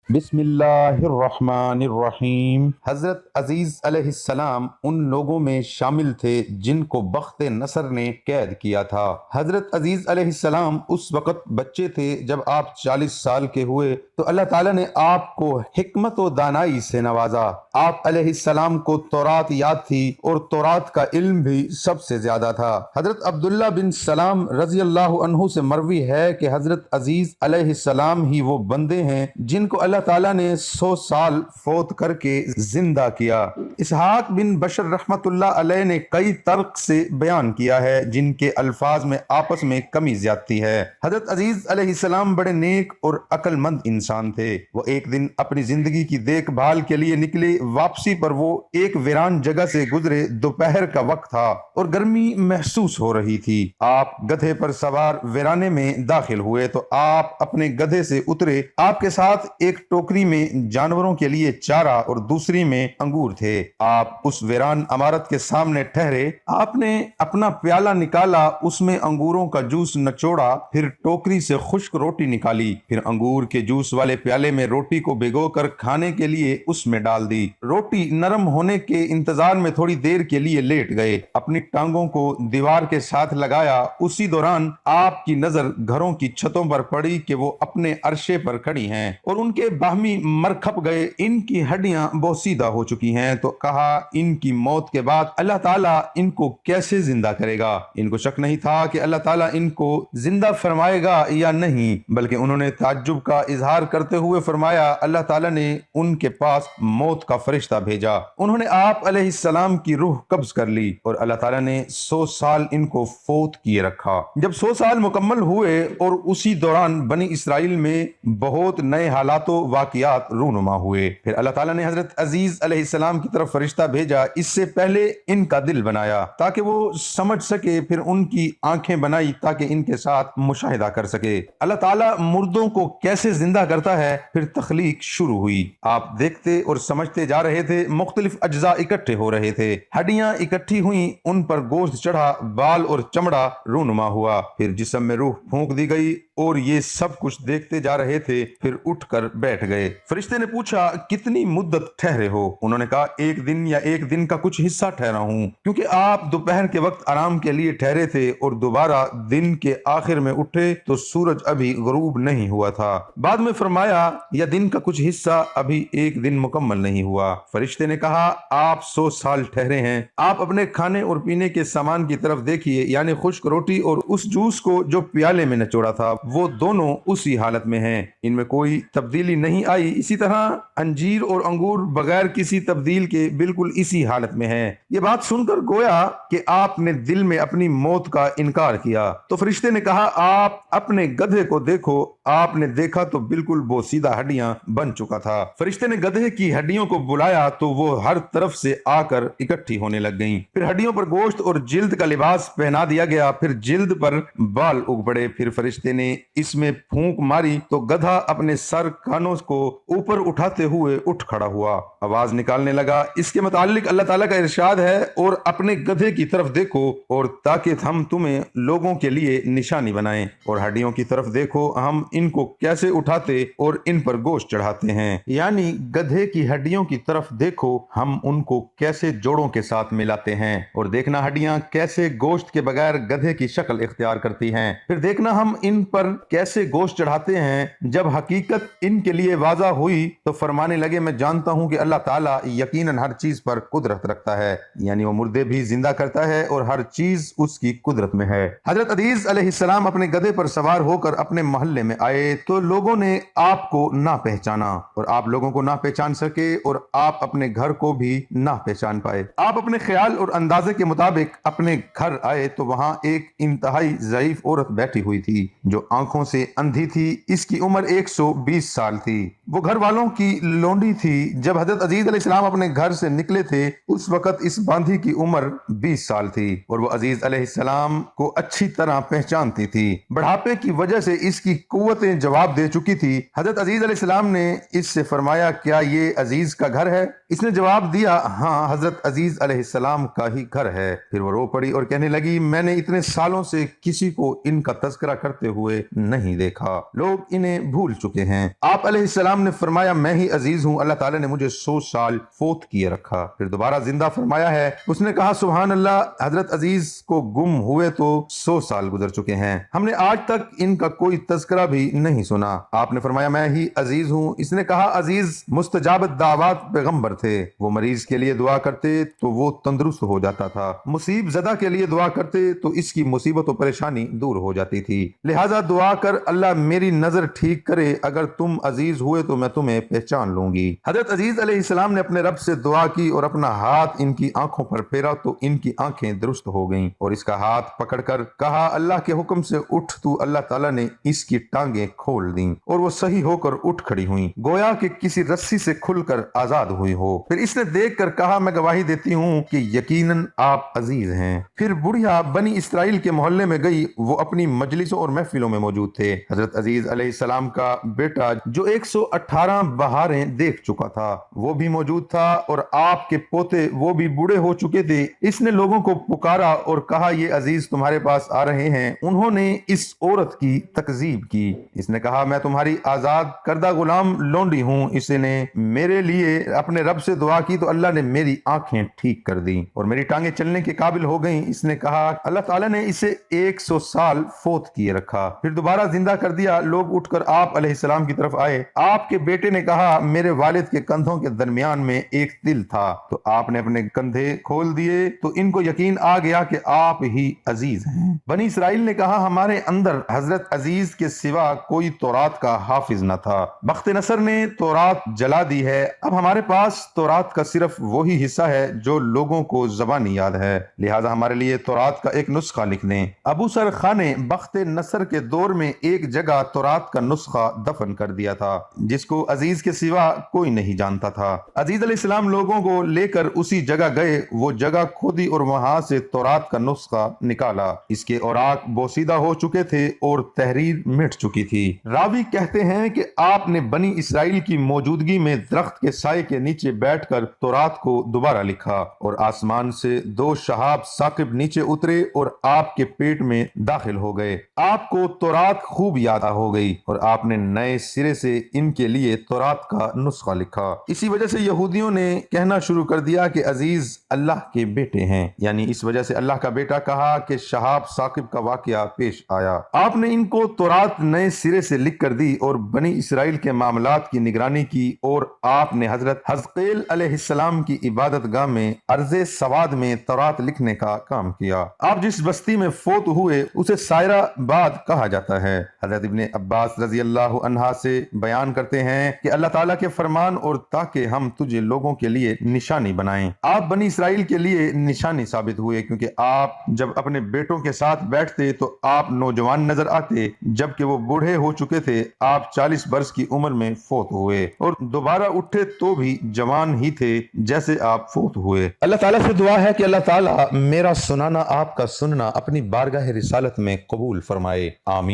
بسم اللہ الرحمن الرحیم۔ حضرت عزیز علیہ السلام ان لوگوں میں شامل تھے جن کو بخت نصر نے قید کیا تھا۔ حضرت عزیز علیہ السلام اس وقت بچے تھے جب آپ 40 سال کے ہوئے تو اللہ تعالیٰ نے آپ کو حکمت و دانائی سے نوازا۔ آپ علیہ السلام کو تورات یاد تھی اور تورات کا علم بھی سب سے زیادہ تھا۔ حضرت عبداللہ بن سلام رضی اللہ عنہ سے مروی ہے کہ حضرت عزیز علیہ السلام ہی وہ بندے ہیں جن کو اللہ تعالیٰ نے 100 سال فوت کر کے زندہ کیا۔ اسحاق بن بشر رحمت اللہ علیہ نے کئی طرق سے بیان کیا ہے جن کے الفاظ میں آپس میں کمی زیادتی ہے۔ حضرت عزیز علیہ السلام بڑے نیک اور عقل مند انسان تھے۔ وہ ایک دن اپنی زندگی کی دیکھ بھال کے لیے نکلے۔ واپسی پر وہ ایک ویران جگہ سے گزرے۔ دوپہر کا وقت تھا اور گرمی محسوس ہو رہی تھی۔ آپ گدھے پر سوار ویرانے میں داخل ہوئے تو آپ اپنے گدھے سے اترے۔ آپ کے ساتھ ایک ٹوکری میں جانوروں کے لیے چارہ اور دوسری میں انگور تھے۔ آپ اس ویران عمارت کے سامنے ٹھہرے۔ آپ نے اپنا پیالہ نکالا، اس میں انگوروں کا جوس نچوڑا، پھر ٹوکری سے خشک روٹی نکالی، پھر انگور کے جوس والے پیالے میں روٹی کو بھگو کر کھانے کے لیے اس میں ڈال دی۔ روٹی نرم ہونے کے انتظار میں تھوڑی دیر کے لیے لیٹ گئے، اپنی ٹانگوں کو دیوار کے ساتھ لگایا۔ اسی دوران آپ کی نظر گھروں کی چھتوں پر پڑی کہ وہ اپنے عرشے پر کھڑی ہیں اور ان کے باہمی مر کھپ گئے۔ ان کی ہڈیاں بوسیدہ ہو چکی ہیں تو کہا ان کی موت کے بعد اللہ تعالیٰ ان کو کیسے زندہ کرے گا۔ ان کو شک نہیں تھا کہ اللہ تعالیٰ ان کو زندہ فرمائے گا یا نہیں، بلکہ انہوں نے تعجب کا اظہار کرتے ہوئے فرمایا اللہ تعالیٰ نے ان کے پاس موت کا فرشتہ بھیجا۔ انہوں نے آپ علیہ السلام کی روح قبض کر لی اور اللہ تعالیٰ نے 100 سال ان کو فوت کیے رکھا۔ جب 100 سال مکمل ہوئے اور اسی دوران بنی اسرائیل میں بہت نئے حالات و واقعات رونما ہوئے، پھر اللہ تعالیٰ نے حضرت عزیز علیہ السلام کی طرف فرشتہ بھیجا۔ اس سے پہلے ان کا دل بنایا تاکہ وہ سمجھ سکے، پھر ان کی آنکھیں بنائی تاکہ ان کے ساتھ مشاہدہ کر سکے۔ اللہ تعالیٰ مردوں کو کیسے زندہ کرتا ہے، پھر تخلیق شروع ہوئی۔ آپ دیکھتے اور سمجھتے جا رہے تھے، مختلف اجزاء اکٹھے ہو رہے تھے، ہڈیاں اکٹھی ہوئیں، ان پر گوشت چڑھا، بال اور چمڑا رونما ہوا، پھر جسم میں روح پھونک دی گئی اور یہ سب کچھ دیکھتے جا رہے تھے، پھر اٹھ کر بیٹھ گئے۔ فرشتے نے پوچھا کتنی مدت ٹھہرے ہو؟ انہوں نے کہا ایک دن یا ایک دن کا کچھ حصہ ٹھہرا ہوں، کیونکہ آپ دوپہر کے وقت آرام کے لیے ٹھہرے تھے اور دوبارہ دن کے آخر میں اٹھے تو سورج ابھی غروب نہیں ہوا تھا۔ بعد میں فرمایا یا دن کا کچھ حصہ ابھی ایک دن مکمل نہیں ہوا۔ فرشتے نے کہا آپ 100 سال ٹھہرے ہیں۔ آپ اپنے کھانے اور پینے کے سامان کی طرف دیکھیے، یعنی خشک روٹی اور اس جوس کو جو پیالے میں نچوڑا تھا، وہ دونوں اسی حالت میں ہیں، ان میں کوئی تبدیلی نہیں آئی۔ اسی طرح انجیر اور انگور بغیر کسی تبدیل کے بالکل اسی حالت میں ہیں۔ یہ بات سن کر گویا کہ آپ نے دل میں اپنی موت کا انکار کیا۔ تو فرشتے نے کہا آپ اپنے گدھے کو دیکھو۔ آپ نے دیکھا تو بالکل بوسیدہ ہڈیاں بن چکا تھا۔ فرشتے نے گدھے کی ہڈیوں کو بلایا تو وہ ہر طرف سے آ کر اکٹھی ہونے لگ گئیں، پھر ہڈیوں پر گوشت اور جلد کا لباس پہنا دیا گیا، پھر جلد پر بال اگ پڑے۔ پھر فرشتے نے اس میں پھونک ماری تو گدھا اپنے سر کانوں کو اوپر اٹھاتے ہوئے اٹھ کھڑا ہوا، آواز نکالنے لگا۔ اس کے متعلق اللہ تعالیٰ کا ارشاد ہے اور اپنے گدھے کی طرف دیکھو اور تاکہ ہم تمہیں لوگوں کے لیے نشانی بنائیں، اور ہڈیوں کی طرف دیکھو ہم ان کو کیسے اٹھاتے اور ان پر گوشت چڑھاتے ہیں، یعنی گدھے کی ہڈیوں کی طرف دیکھو ہم ان کو کیسے جوڑوں کے ساتھ ملاتے ہیں، اور دیکھنا ہڈیاں کیسے گوشت کے بغیر گدھے کی شکل اختیار کرتی ہیں، پھر دیکھنا ہم ان پر کیسے گوشت چڑھاتے ہیں۔ جب حقیقت ان کے لیے واضح ہوئی تو فرمانے لگے میں جانتا ہوں کہ اللہ تعالیٰ یقیناً ہر چیز پر قدرت رکھتا ہے، یعنی وہ مردے بھی زندہ کرتا ہے اور ہر چیز اس کی قدرت میں ہے۔ حضرت عزیز علیہ السلام اپنے گدھے پر سوار ہو کر اپنے محلے میں آئے تو لوگوں نے آپ کو نہ پہچانا، اور آپ لوگوں کو نہ پہچان سکے اور آپ اپنے گھر کو بھی نہ پہچان پائے۔ آپ اپنے خیال اور اندازے کے مطابق اپنے گھر آئے تو وہاں ایک انتہائی ضعیف عورت بیٹھی ہوئی تھی جو آنکھوں سے اندھی تھی۔ اس کی عمر 120 سال تھی۔ وہ گھر والوں کی لونڈی تھی۔ جب حضرت عزیز علیہ السلام اپنے گھر سے نکلے تھے اس وقت اس باندھی کی عمر 20 سال تھی اور وہ عزیز علیہ السلام کو اچھی طرح پہچانتی تھی۔ بڑھاپے کی وجہ سے اس کی قوتیں جواب دے چکی تھی۔ حضرت عزیز علیہ السلام نے اس سے فرمایا کیا یہ عزیز کا گھر ہے؟ اس نے جواب دیا ہاں حضرت عزیز علیہ السلام کا ہی گھر ہے۔ پھر وہ رو پڑی اور کہنے لگی میں نے اتنے سالوں سے کسی کو ان کا تذکرہ کرتے ہوئے نہیں دیکھا، لوگ انہیں بھول چکے ہیں۔ آپ علیہ السلام نے فرمایا میں ہی عزیز ہوں، اللہ تعالیٰ نے مجھے 100 سال فوت کیے رکھا، پھر دوبارہ زندہ فرمایا ہے۔ اس نے کہا سبحان اللہ، حضرت عزیز کو گم ہوئے تو 100 سال گزر چکے ہیں، ہم نے آج تک ان کا کوئی تذکرہ بھی نہیں سنا۔ آپ نے فرمایا میں ہی عزیز ہوں۔ اس نے کہا عزیز مستجاب دعوات پیغمبر تھے، وہ مریض کے لیے دعا کرتے تو وہ تندرست ہو جاتا تھا، مصیب زدہ کے لیے دعا کرتے تو اس کی مصیبت و پریشانی دور ہو جاتی تھی، لہذا دعا کر اللہ میری نظر ٹھیک کرے، اگر تم عزیز ہوئے تو میں تمہیں پہچان لوں گی۔ حضرت عزیز علیہ السلام نے اپنے رب سے دعا کی اور اپنا ہاتھ ان کی آنکھوں پر پھیرا تو ان کی آنکھیں درست ہو گئیں، اور اس کا ہاتھ پکڑ کر کہا اللہ کے حکم سے اٹھ تو اللہ تعالیٰ نے اس کی ٹانگیں کھول دیں اور وہ صحیح ہو کر اٹھ کھڑی ہوئیں، گویا کہ کسی رسی سے کھل کر آزاد ہوئی ہو۔ پھر اس نے دیکھ کر کہا میں گواہی دیتی ہوں کہ یقیناً آپ عزیز ہیں۔ پھر بڑھیا بنی اسرائیل کے محلے میں گئی، وہ اپنی مجلسوں اور محفلوں میں موجود تھے۔ حضرت عزیز علیہ السلام کا بیٹا جو 118 بہاریں دیکھ چکا تھا وہ بھی موجود تھا، اور آپ کے پوتے وہ بھی بوڑھے ہو چکے تھے۔ اس نے لوگوں کو پکارا اور کہا یہ عزیز تمہارے پاس آ رہے ہیں۔ انہوں نے اس عورت کی تکذیب کی۔ اس نے کہا میں تمہاری آزاد کردہ غلام لونڈی ہوں، اس نے میرے لیے اپنے رب سے دعا کی تو اللہ نے میری آنکھیں ٹھیک کر دیں اور میری ٹانگیں چلنے کے قابل ہو گئیں۔ اس نے کہا اللہ تعالیٰ نے اسے 100 سال فوت کیے رکھا، پھر دوبارہ زندہ کر دیا۔ لوگ اٹھ کر آپ علیہ السلام کی طرف آئے۔ آپ کے بیٹے نے کہا میرے والد کے کندھوں کے درمیان میں ایک دل تھا، تو آپ نے اپنے کندھے کھول دیے تو ان کو یقین آ گیا کہ آپ ہی عزیز ہیں۔ بنی اسرائیل نے کہا ہمارے اندر حضرت عزیز کے سوا کوئی تورات کا حافظ نہ تھا، بخت نصر نے تورات جلا دی ہے، اب ہمارے پاس تورات کا صرف وہی حصہ ہے جو لوگوں کو زبانی یاد ہے، لہذا ہمارے لیے تورات کا ایک نسخہ لکھ دیں۔ ابو سر خان نے بخت نصر کے دور میں ایک جگہ تورات کا نسخہ دفن کر دیا تھا جس کو عزیز کے سوا کوئی نہیں جانتا تھا۔ عزیز علیہ السلام لوگوں کو لے کر اسی جگہ گئے، وہ جگہ کھودی اور وہاں سے تورات کا نسخہ نکالا۔ اس کے اوراق بوسیدہ ہو چکے تھے اور تحریر مٹ چکی تھی۔ راوی کہتے ہیں کہ آپ نے بنی اسرائیل کی موجودگی میں درخت کے سائے کے نیچے بیٹھ کر تورات کو دوبارہ لکھا، اور آسمان سے 2 شہاب ثاقب نیچے اترے اور آپ کے پیٹ میں داخل ہو گئے۔ آپ کو تورات خوب یاد ہو گئی اور آپ نے نئے سرے سے ان کے لیے تورات کا نسخہ لکھا۔ اسی وجہ سے یہودیوں نے کہنا شروع کر دیا کہ عزیز اللہ کے بیٹے ہیں، یعنی اس وجہ سے اللہ کا بیٹا کہا کہ شہاب ثاقب کا واقعہ پیش آیا۔ آپ نے ان کو تورات نئے سرے سے لکھ کر دی اور بنی اسرائیل کے معاملات کی نگرانی کی، اور آپ نے حضرت حزقیل علیہ السلام کی عبادت گاہ میں ارض سواد میں تورات لکھنے کا کام کیا۔ آپ جس بستی میں فوت ہوئے اسے سائرہ باد کہا جاتا ہے۔ حضرت ابن عباس رضی اللہ عنہ سے بیان کرتے ہیں کہ اللہ تعالیٰ کے فرمان اور تاکہ ہم تجھے لوگوں کے لیے نشانی بنائیں، آپ بنی اسرائیل کے لیے نشانی ثابت ہوئے، کیونکہ آپ جب اپنے بیٹوں کے ساتھ بیٹھتے تو آپ نوجوان نظر آتے، جبکہ وہ بوڑھے ہو چکے تھے۔ آپ 40 برس کی عمر میں فوت ہوئے اور دوبارہ اٹھے تو بھی جوان ہی تھے جیسے آپ فوت ہوئے۔ اللہ تعالیٰ سے دعا ہے کہ اللہ تعالیٰ میرا سنانا آپ کا سننا اپنی بارگاہ رسالت میں قبول فرمائے، آمین۔